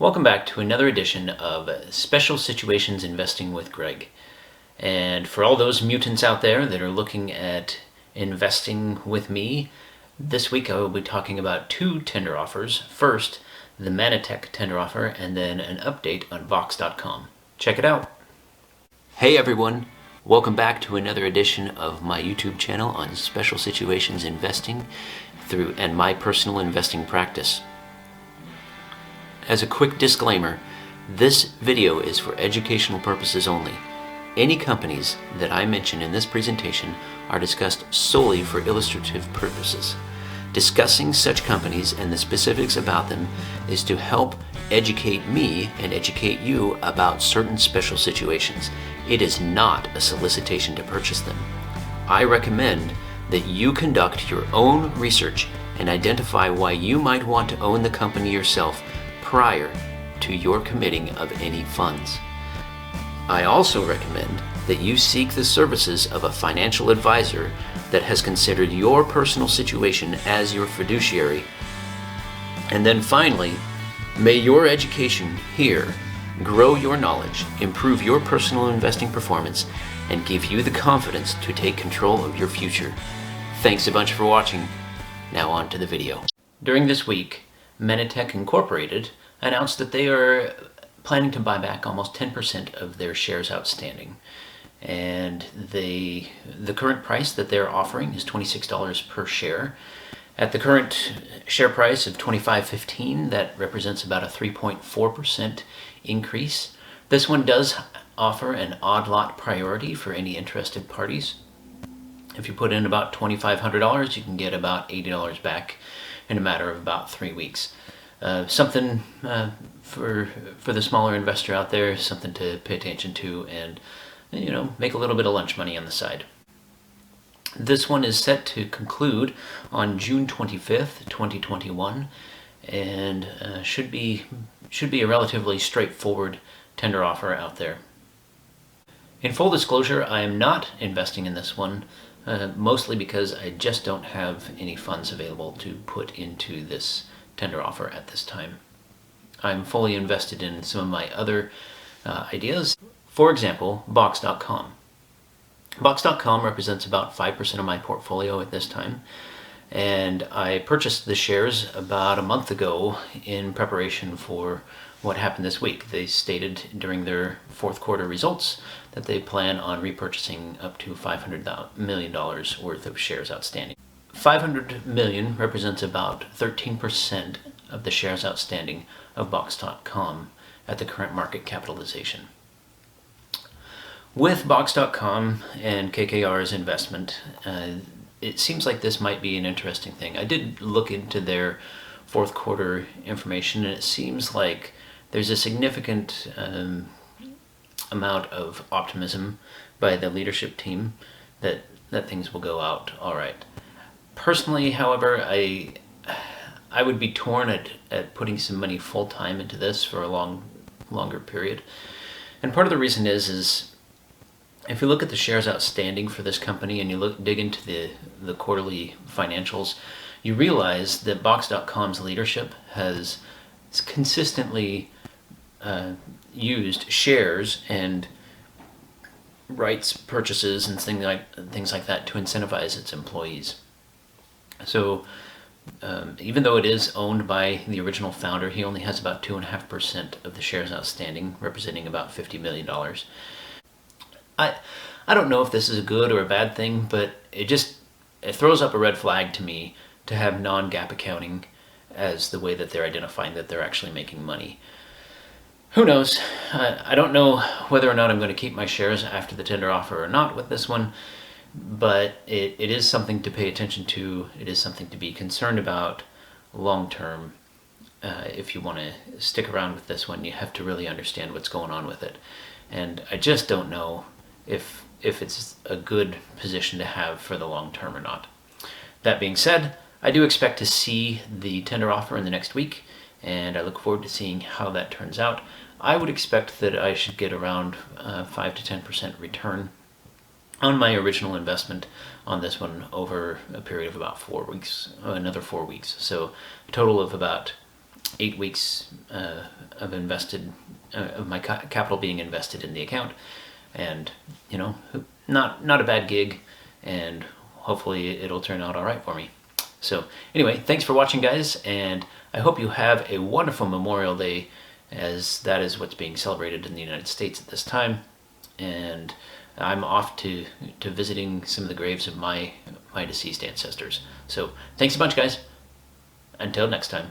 Welcome back to another edition of Special Situations Investing with Greg. And for all those mutants out there that are looking at investing with me, this week I will be talking about two tender offers. First, the Mannatech Tender offer, and then an update on Vox.com. Check it out. Hey everyone, welcome back to another edition of my YouTube channel on Special Situations Investing and my personal investing practice. As a quick disclaimer, this video is for educational purposes only. Any companies that I mention in this presentation are discussed solely for illustrative purposes. Discussing such companies and the specifics about them is to help educate me and educate you about certain special situations. It is not a solicitation to purchase them. I recommend that you conduct your own research and identify why you might want to own the company yourself prior to your committing of any funds. I also recommend that you seek the services of a financial advisor that has considered your personal situation as your fiduciary. And then finally, may your education here grow your knowledge, improve your personal investing performance, and give you the confidence to take control of your future. Thanks a bunch for watching. Now on to the video. During this week, Mannatech Incorporated announced that they are planning to buy back almost 10% of their shares outstanding. And the current price that they're offering is $26 per share. At the current share price of $25.15, that represents about a 3.4% increase. This one does offer an odd lot priority for any interested parties. If you put in about $2,500, you can get about $80 back in a matter of about 3 weeks. Something for the smaller investor out there, something to pay attention to and, make a little bit of lunch money on the side. This one is set to conclude on June 25th, 2021, and should be a relatively straightforward tender offer out there. In full disclosure, I am not investing in this one, mostly because I just don't have any funds available to put into this tender offer at this time. I'm fully invested in some of my other ideas. For example, Vox.com. Vox.com represents about 5% of my portfolio at this time, and I purchased the shares about a month ago in preparation for what happened this week. They stated during their fourth quarter results that they plan on repurchasing up to $500 million worth of shares outstanding. 500 million represents about 13% of the shares outstanding of Vox.com at the current market capitalization. With Vox.com and KKR's investment, it seems like this might be an interesting thing. I did look into their fourth quarter information, and it seems like there's a significant amount of optimism by the leadership team that things will go out all right. Personally, however, I would be torn at putting some money full-time into this for a longer period. And part of the reason is if you look at the shares outstanding for this company and you dig into the quarterly financials, you realize that Vox.com's leadership has consistently used shares and rights purchases and things like that to incentivize its employees. So even though it is owned by the original founder, he only has about 2.5% of the shares outstanding, representing about $50 million. I don't know if this is a good or a bad thing, but it throws up a red flag to me to have non-GAAP accounting as the way that they're identifying that they're actually making money. Who knows? I don't know whether or not I'm going to keep my shares after the tender offer or not with this one, but it is something to pay attention to. It is something to be concerned about long term. If you want to stick around with this one, you have to really understand what's going on with it. And I just don't know if it's a good position to have for the long term or not. That being said, I do expect to see the tender offer in the next week, and I look forward to seeing how that turns out. I would expect that I should get around 5 to 10% return on my original investment on this one over a period of about 4 weeks, another 4 weeks. So a total of about 8 weeks of invested of my capital being invested in the account, and not a bad gig, and hopefully it'll turn out all right for me. So anyway, thanks for watching, guys, and I hope you have a wonderful Memorial Day, as that is what's being celebrated in the United States at this time. And I'm off to visiting some of the graves of my deceased ancestors. So thanks a bunch, guys. Until next time.